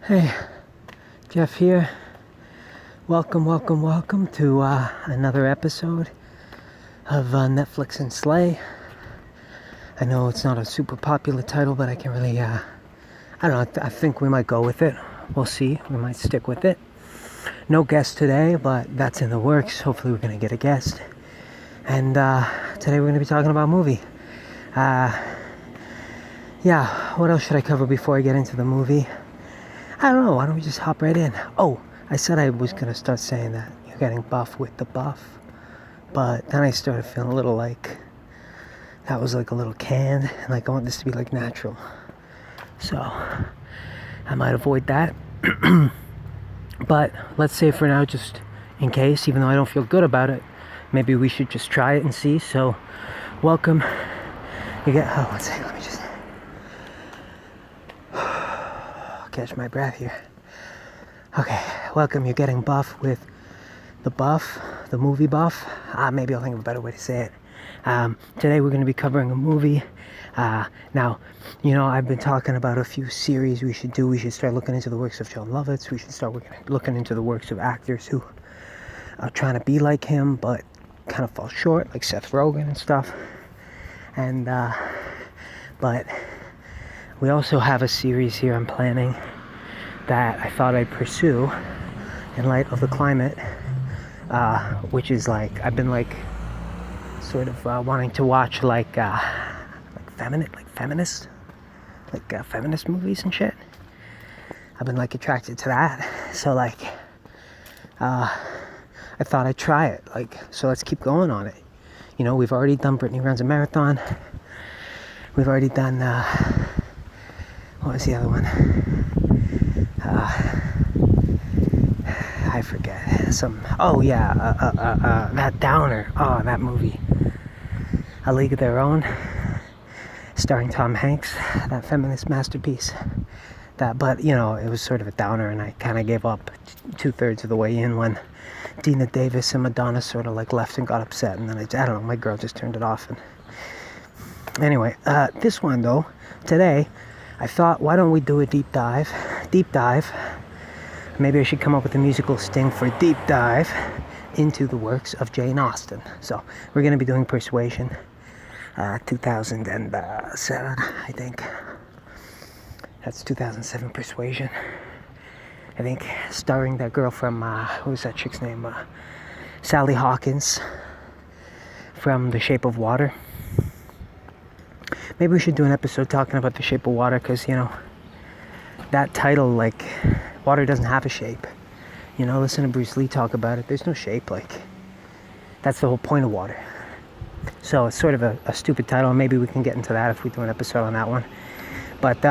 Hey, Jeff here. Welcome to another episode of Netflix and Slay. I know it's not a super popular title, but I can really, I don't know, I think we might go with it. We'll see. We might stick with it. No guest today, but that's in the works. Hopefully we're going to get a guest. And today we're going to be talking about a movie. What else should I cover before I get into the movie? I don't know, why don't we just hop right in? Oh, I said I was going to start saying that you're getting buff with the buff, but then I started feeling a little like, that was like a little canned, and like I want this to be like natural. So, I might avoid that. But let's say for now, just in case, even though I don't feel good about it, maybe we should just try it and see. So, welcome. One second, let me just catch my breath here. Okay, welcome. You're getting buff with the buff, the movie buff. Maybe I'll think of a better way to say it. Today we're going to be covering a movie. Now, I've been talking about a few series we should do. We should start looking into the works of John Lovitz. We should start looking into the works of actors who are trying to be like him, but kind of fall short, like Seth Rogen and stuff. And, but we also have a series here I'm planning that I thought I'd pursue in light of the climate, which is like, I've been like sort of wanting to watch feminist movies and shit. I've been like attracted to that. So like, I thought I'd try it. So let's keep going on it. We've already done Brittany Runs a Marathon. We've already done, what was the other one? I forget. That Downer. Oh, that movie. A League of Their Own, starring Tom Hanks. That feminist masterpiece. But it was sort of a downer, and I kind of gave up 2/3 of the way in when Dina Davis and Madonna sort of like left and got upset, and then I don't know, my girl just turned it off. And anyway, this one though, today, I thought, why don't we do a deep dive? Maybe I should come up with a musical sting for deep dive into the works of Jane Austen. So we're going to be doing Persuasion, 2007, I think. That's 2007 Persuasion. I think starring that girl from, what was that chick's name? Sally Hawkins from The Shape of Water. Maybe we should do an episode talking about The Shape of Water, because, that title, like, water doesn't have a shape. Listen to Bruce Lee talk about it. There's no shape, that's the whole point of water. So it's sort of a stupid title, and maybe we can get into that if we do an episode on that one. But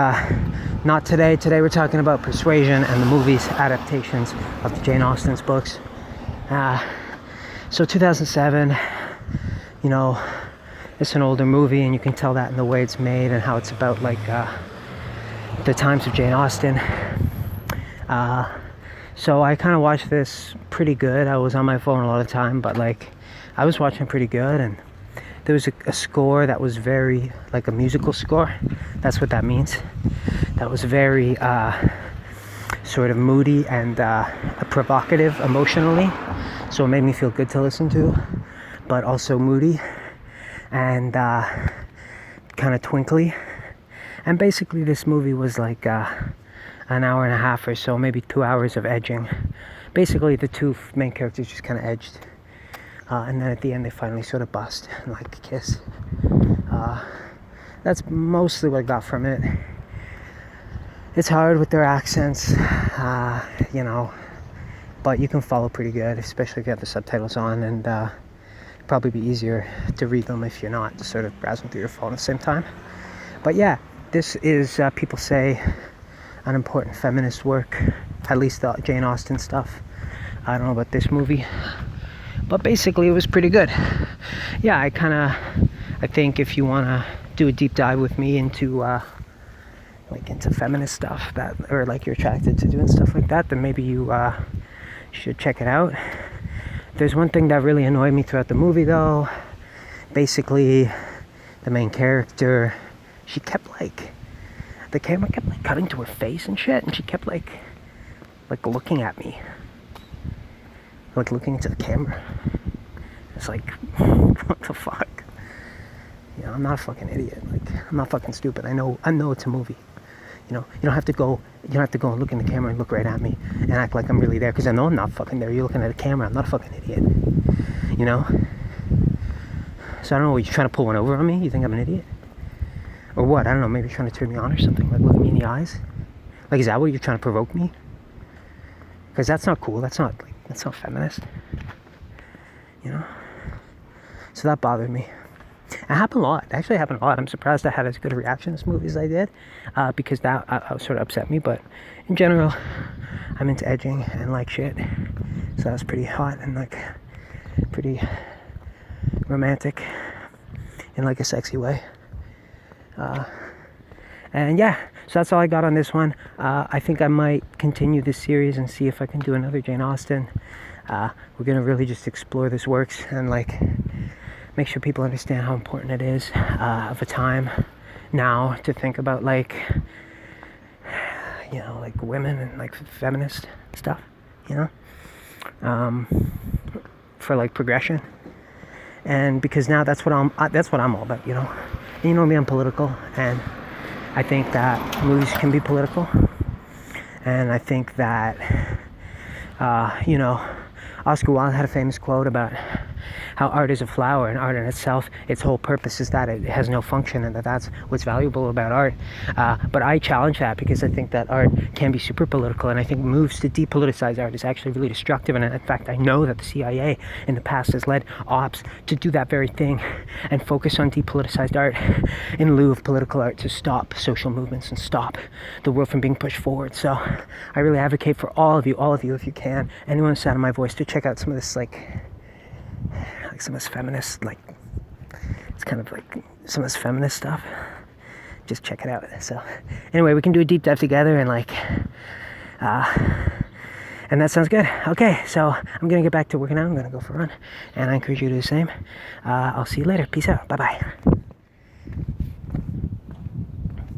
not today. Today we're talking about Persuasion and the movie's adaptations of the Jane Austen's books. So 2007, it's an older movie, and you can tell that in the way it's made and how it's about the times of Jane Austen. So I kind of watched this pretty good. I was on my phone a lot of time, but I was watching pretty good, and there was a score that was very like a musical score. That's what that means. That was very sort of moody and provocative emotionally. So it made me feel good to listen to, but also moody and kind of twinkly. And basically this movie was like an hour and a half or so, maybe 2 hours of edging. Basically the two main characters just kind of edged, and then at the end they finally sort of bust and like kiss. That's mostly what I got from it. It's hard with their accents, but you can follow pretty good, especially if you have the subtitles on, and probably be easier to read them if you're not just sort of browsing through your phone at the same time. But yeah, this is, people say, an important feminist work, at least the Jane Austen stuff. I don't know about this movie, but basically it was pretty good. Yeah, I think if you want to do a deep dive with me into into feminist stuff, or you're attracted to doing stuff like that, then maybe you should check it out. There's one thing that really annoyed me throughout the movie though. Basically, the main character, she kept the camera kept like cutting to her face and shit, and she kept like looking at me, like looking into the camera. It's like, what the fuck? You know, I'm not a fucking idiot. Like, I'm not fucking stupid. I know it's a movie. You know, you don't have to go and look in the camera and look right at me and act like I'm really there, because I know I'm not fucking there. You're looking at a camera. I'm not a fucking idiot. You know? So I don't know, are you trying to pull one over on me? You think I'm an idiot? Or what? I don't know, maybe you're trying to turn me on or something. Like, look at me in the eyes. Like, is that what you're trying to provoke me? Because that's not cool. That's not feminist. You know? So that bothered me. It happened a lot. It actually happened a lot. I'm surprised I had as good a reaction to this movie as I did, because that sort of upset me. But in general, I'm into edging and like shit. So that was pretty hot and like pretty romantic in like a sexy way. And yeah, so that's all I got on this one. I think I might continue this series and see if I can do another Jane Austen. We're gonna really just explore this works and like make sure people understand how important it is of a time now to think about like, you know, like women and like feminist stuff, you know, for like progression. And because now that's what I'm all about, you know. And you know me, I'm political, and I think that movies can be political, and I think that you know, Oscar Wilde had a famous quote about how art is a flower, and art in itself, its whole purpose is that it has no function, and that's what's valuable about art. But I challenge that, because I think that art can be super political, and I think moves to depoliticize art is actually really destructive. And in fact, I know that the CIA in the past has led ops to do that very thing and focus on depoliticized art in lieu of political art to stop social movements and stop the world from being pushed forward. So I really advocate for all of you, if you can, anyone who's sound of my voice, to check out some of this like some of this feminist, like, it's kind of like some of this feminist stuff. Just check it out. So anyway, we can do a deep dive together, and like and that sounds good. Okay, so I'm gonna get back to working out. I'm gonna go for a run, and I encourage you to do the same. I'll see you later. Peace out. Bye bye.